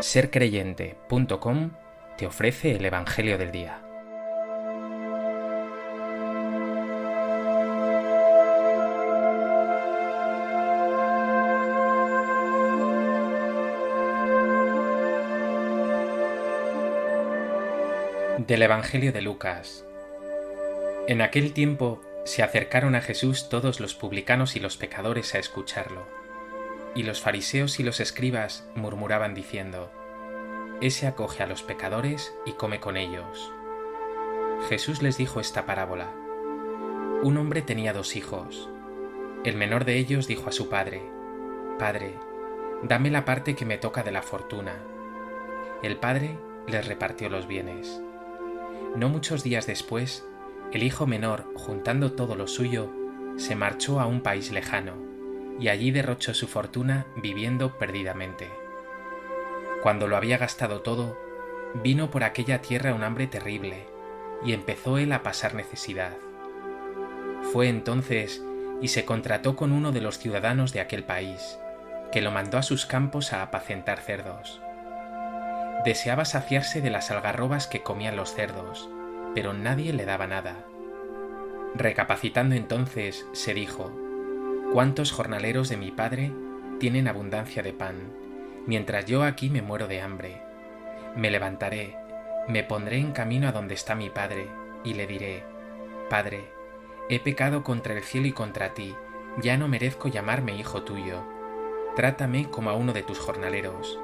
Sercreyente.com te ofrece el Evangelio del Día. Del Evangelio de Lucas. En aquel tiempo se acercaron a Jesús todos los publicanos y los pecadores a escucharlo. Y los fariseos y los escribas murmuraban diciendo: Ese acoge a los pecadores y come con ellos. Jesús les dijo esta parábola. Un hombre tenía 2 hijos. El menor de ellos dijo a su padre: Padre, dame la parte que me toca de la fortuna. El padre les repartió los bienes. No muchos días después, el hijo menor, juntando todo lo suyo, se marchó a un país lejano, y allí derrochó su fortuna viviendo perdidamente. Cuando lo había gastado todo, vino por aquella tierra un hambre terrible, y empezó él a pasar necesidad. Fue entonces y se contrató con uno de los ciudadanos de aquel país, que lo mandó a sus campos a apacentar cerdos. Deseaba saciarse de las algarrobas que comían los cerdos, pero nadie le daba nada. Recapacitando entonces, se dijo: ¿Cuántos jornaleros de mi padre tienen abundancia de pan, mientras yo aquí me muero de hambre? Me levantaré, me pondré en camino a donde está mi padre, y le diré: Padre, he pecado contra el cielo y contra ti, ya no merezco llamarme hijo tuyo. Trátame como a uno de tus jornaleros.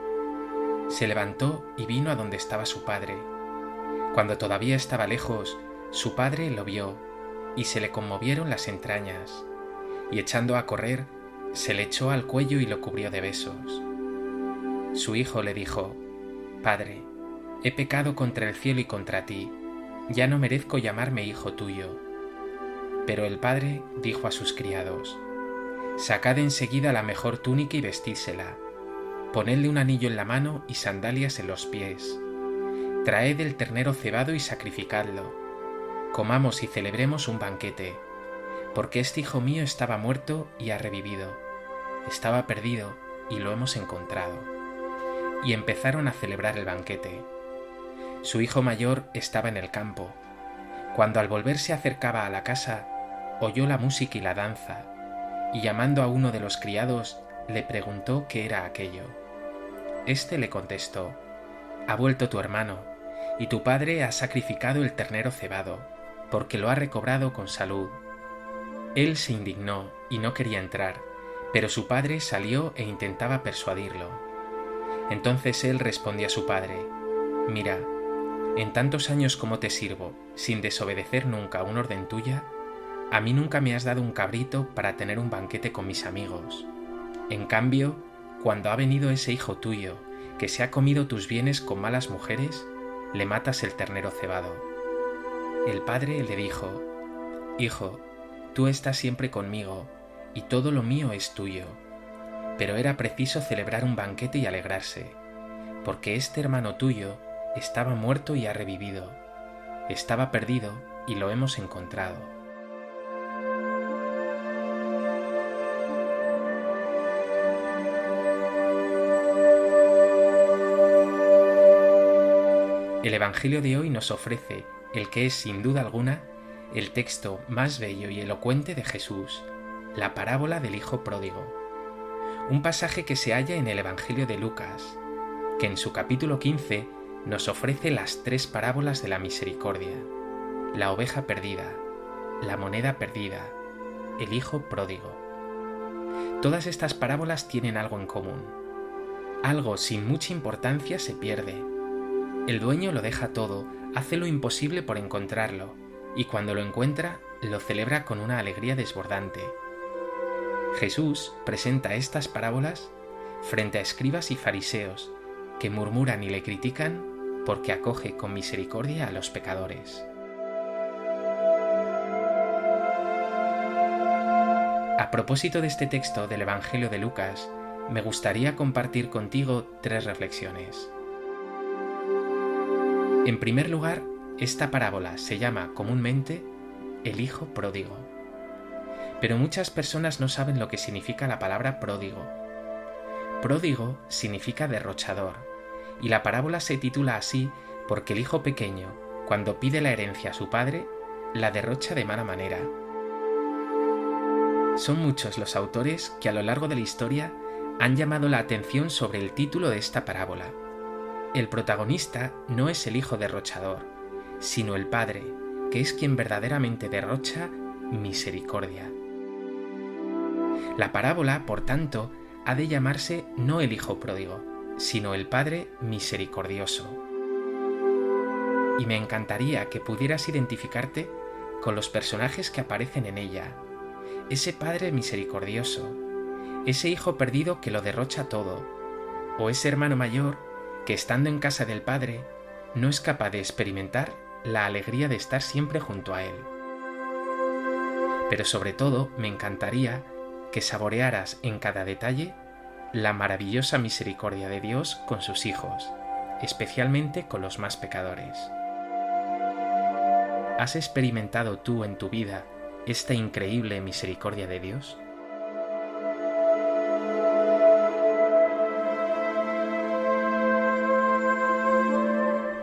Se levantó y vino a donde estaba su padre. Cuando todavía estaba lejos, su padre lo vio, y se le conmovieron las entrañas, y echando a correr, se le echó al cuello y lo cubrió de besos. Su hijo le dijo: Padre, he pecado contra el cielo y contra ti, ya no merezco llamarme hijo tuyo. Pero el padre dijo a sus criados: Sacad enseguida la mejor túnica y vestídsela, ponedle un anillo en la mano y sandalias en los pies. Traed el ternero cebado y sacrificadlo. Comamos y celebremos un banquete, porque este hijo mío estaba muerto y ha revivido, estaba perdido y lo hemos encontrado. Y empezaron a celebrar el banquete. Su hijo mayor estaba en el campo. Cuando al volver se acercaba a la casa, oyó la música y la danza, y llamando a uno de los criados, le preguntó qué era aquello. Este le contestó: Ha vuelto tu hermano, y tu padre ha sacrificado el ternero cebado, porque lo ha recobrado con salud. Él se indignó y no quería entrar, pero su padre salió e intentaba persuadirlo. Entonces él respondió a su padre: Mira, en tantos años como te sirvo, sin desobedecer nunca una orden tuya, a mí nunca me has dado un cabrito para tener un banquete con mis amigos. En cambio, cuando ha venido ese hijo tuyo, que se ha comido tus bienes con malas mujeres, le matas el ternero cebado. El padre le dijo: Hijo, tú estás siempre conmigo, y todo lo mío es tuyo. Pero era preciso celebrar un banquete y alegrarse, porque este hermano tuyo estaba muerto y ha revivido, estaba perdido y lo hemos encontrado. El Evangelio de hoy nos ofrece el que es, sin duda alguna, el texto más bello y elocuente de Jesús, la parábola del Hijo Pródigo. Un pasaje que se halla en el Evangelio de Lucas, que en su capítulo 15 nos ofrece las 3 parábolas de la misericordia: la oveja perdida, la moneda perdida, el Hijo Pródigo. Todas estas parábolas tienen algo en común. Algo sin mucha importancia se pierde. El dueño lo deja todo, hace lo imposible por encontrarlo, y cuando lo encuentra, lo celebra con una alegría desbordante. Jesús presenta estas parábolas frente a escribas y fariseos, que murmuran y le critican porque acoge con misericordia a los pecadores. A propósito de este texto del Evangelio de Lucas, me gustaría compartir contigo 3 reflexiones. En primer lugar, esta parábola se llama comúnmente el Hijo Pródigo. Pero muchas personas no saben lo que significa la palabra pródigo. Pródigo significa derrochador, y la parábola se titula así porque el hijo pequeño, cuando pide la herencia a su padre, la derrocha de mala manera. Son muchos los autores que a lo largo de la historia han llamado la atención sobre el título de esta parábola. El protagonista no es el hijo derrochador, sino el padre, que es quien verdaderamente derrocha misericordia. La parábola, por tanto, ha de llamarse no el hijo pródigo, sino el padre misericordioso. Y me encantaría que pudieras identificarte con los personajes que aparecen en ella. Ese padre misericordioso, ese hijo perdido que lo derrocha todo, o ese hermano mayor que estando en casa del padre no es capaz de experimentar la alegría de estar siempre junto a él. Pero sobre todo me encantaría que saborearas en cada detalle la maravillosa misericordia de Dios con sus hijos, especialmente con los más pecadores. ¿Has experimentado tú en tu vida esta increíble misericordia de Dios?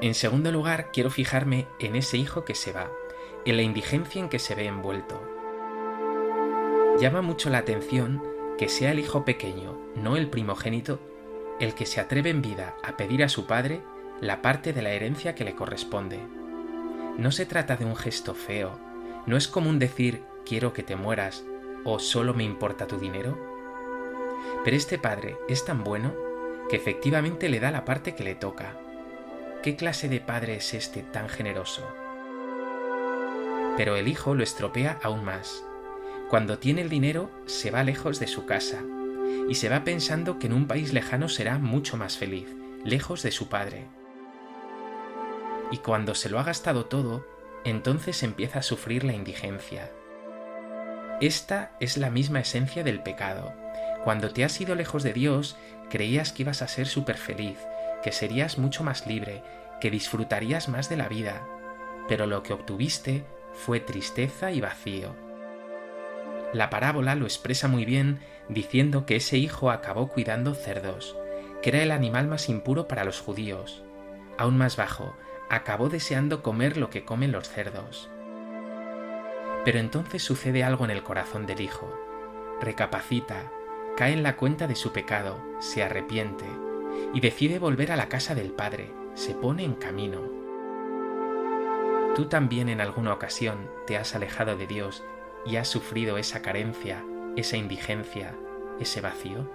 En segundo lugar, quiero fijarme en ese hijo que se va, en la indigencia en que se ve envuelto. Llama mucho la atención que sea el hijo pequeño, no el primogénito, el que se atreve en vida a pedir a su padre la parte de la herencia que le corresponde. No se trata de un gesto feo, no es común decir quiero que te mueras o solo me importa tu dinero. Pero este padre es tan bueno que efectivamente le da la parte que le toca. ¿Qué clase de padre es este tan generoso? Pero el hijo lo estropea aún más. Cuando tiene el dinero, se va lejos de su casa y se va pensando que en un país lejano será mucho más feliz, lejos de su padre. Y cuando se lo ha gastado todo, entonces empieza a sufrir la indigencia. Esta es la misma esencia del pecado. Cuando te has ido lejos de Dios, creías que ibas a ser súper feliz, que serías mucho más libre, que disfrutarías más de la vida, pero lo que obtuviste fue tristeza y vacío. La parábola lo expresa muy bien diciendo que ese hijo acabó cuidando cerdos, que era el animal más impuro para los judíos. Aún más bajo, acabó deseando comer lo que comen los cerdos. Pero entonces sucede algo en el corazón del hijo. Recapacita, cae en la cuenta de su pecado, se arrepiente y decide volver a la casa del padre, se pone en camino. ¿Tú también en alguna ocasión te has alejado de Dios y has sufrido esa carencia, esa indigencia, ese vacío?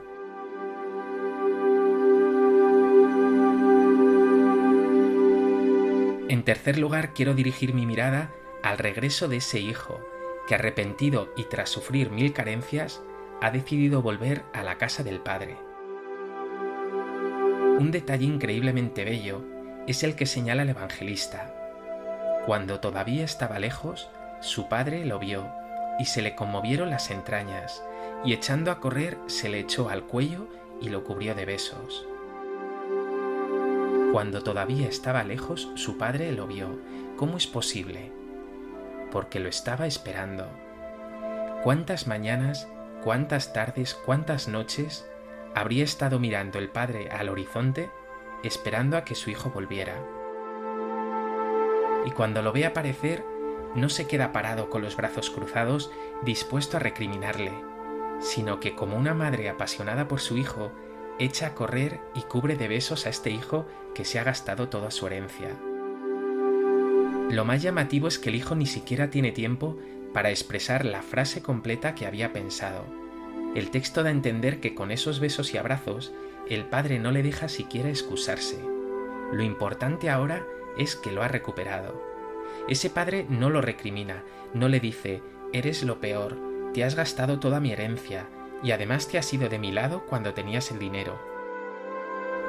En tercer lugar, quiero dirigir mi mirada al regreso de ese hijo que, arrepentido y tras sufrir 1000 carencias, ha decidido volver a la casa del padre. Un detalle increíblemente bello es el que señala el evangelista. Cuando todavía estaba lejos, su padre lo vio y se le conmovieron las entrañas, y echando a correr se le echó al cuello y lo cubrió de besos. Cuando todavía estaba lejos, su padre lo vio. ¿Cómo es posible? Porque lo estaba esperando. ¿Cuántas mañanas, cuántas tardes, cuántas noches habría estado mirando el padre al horizonte, esperando a que su hijo volviera? Y cuando lo ve aparecer, no se queda parado con los brazos cruzados, dispuesto a recriminarle, sino que como una madre apasionada por su hijo, echa a correr y cubre de besos a este hijo que se ha gastado toda su herencia. Lo más llamativo es que el hijo ni siquiera tiene tiempo para expresar la frase completa que había pensado. El texto da a entender que con esos besos y abrazos, el padre no le deja siquiera excusarse. Lo importante ahora es que lo ha recuperado. Ese padre no lo recrimina, no le dice, eres lo peor, te has gastado toda mi herencia, y además te has ido de mi lado cuando tenías el dinero.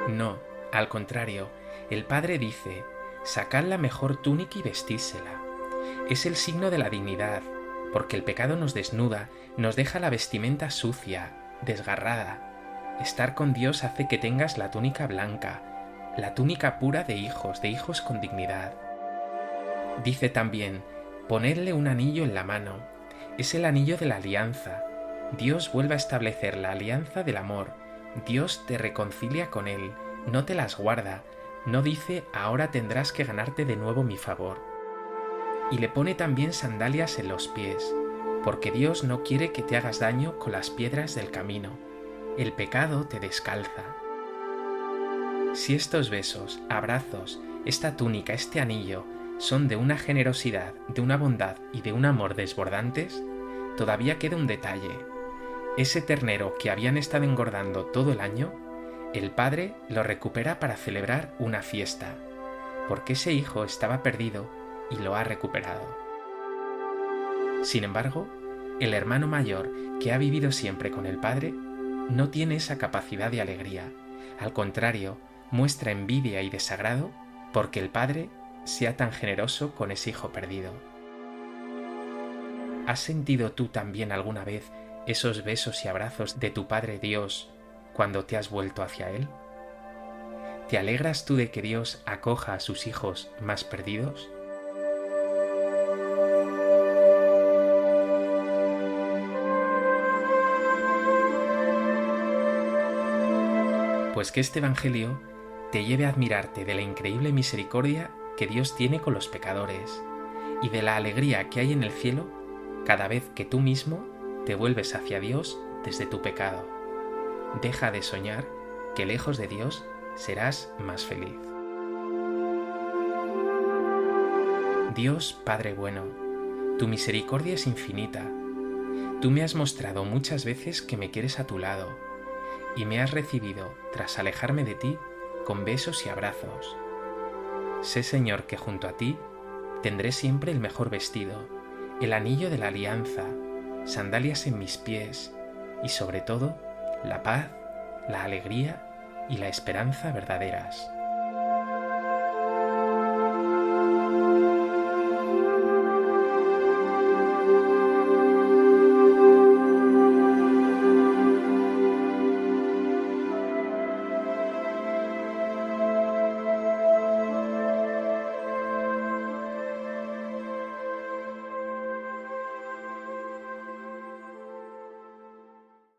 No, al contrario, el padre dice, sacad la mejor túnica y vestídsela. Es el signo de la dignidad, porque el pecado nos desnuda, nos deja la vestimenta sucia, desgarrada. Estar con Dios hace que tengas la túnica blanca, la túnica pura de hijos con dignidad. Dice también, ponedle un anillo en la mano, es el anillo de la alianza. Dios vuelve a establecer la alianza del amor, Dios te reconcilia con Él, no te las guarda, no dice ahora tendrás que ganarte de nuevo mi favor. Y le pone también sandalias en los pies, porque Dios no quiere que te hagas daño con las piedras del camino. El pecado te descalza. Si estos besos, abrazos, esta túnica, este anillo, son de una generosidad, de una bondad y de un amor desbordantes, todavía queda un detalle. Ese ternero que habían estado engordando todo el año, el padre lo recupera para celebrar una fiesta, porque ese hijo estaba perdido y lo ha recuperado. Sin embargo, el hermano mayor, que ha vivido siempre con el padre, no tiene esa capacidad de alegría. Al contrario, muestra envidia y desagrado porque el padre sea tan generoso con ese hijo perdido. ¿Has sentido tú también alguna vez esos besos y abrazos de tu Padre Dios cuando te has vuelto hacia Él? ¿Te alegras tú de que Dios acoja a sus hijos más perdidos? Pues que este Evangelio te lleve a admirarte de la increíble misericordia que Dios tiene con los pecadores y de la alegría que hay en el cielo cada vez que tú mismo te vuelves hacia Dios desde tu pecado. Deja de soñar que lejos de Dios serás más feliz. Dios Padre bueno, tu misericordia es infinita. Tú me has mostrado muchas veces que me quieres a tu lado y me has recibido tras alejarme de ti con besos y abrazos. Sé, Señor, que junto a ti tendré siempre el mejor vestido, el anillo de la alianza, sandalias en mis pies y sobre todo la paz, la alegría y la esperanza verdaderas.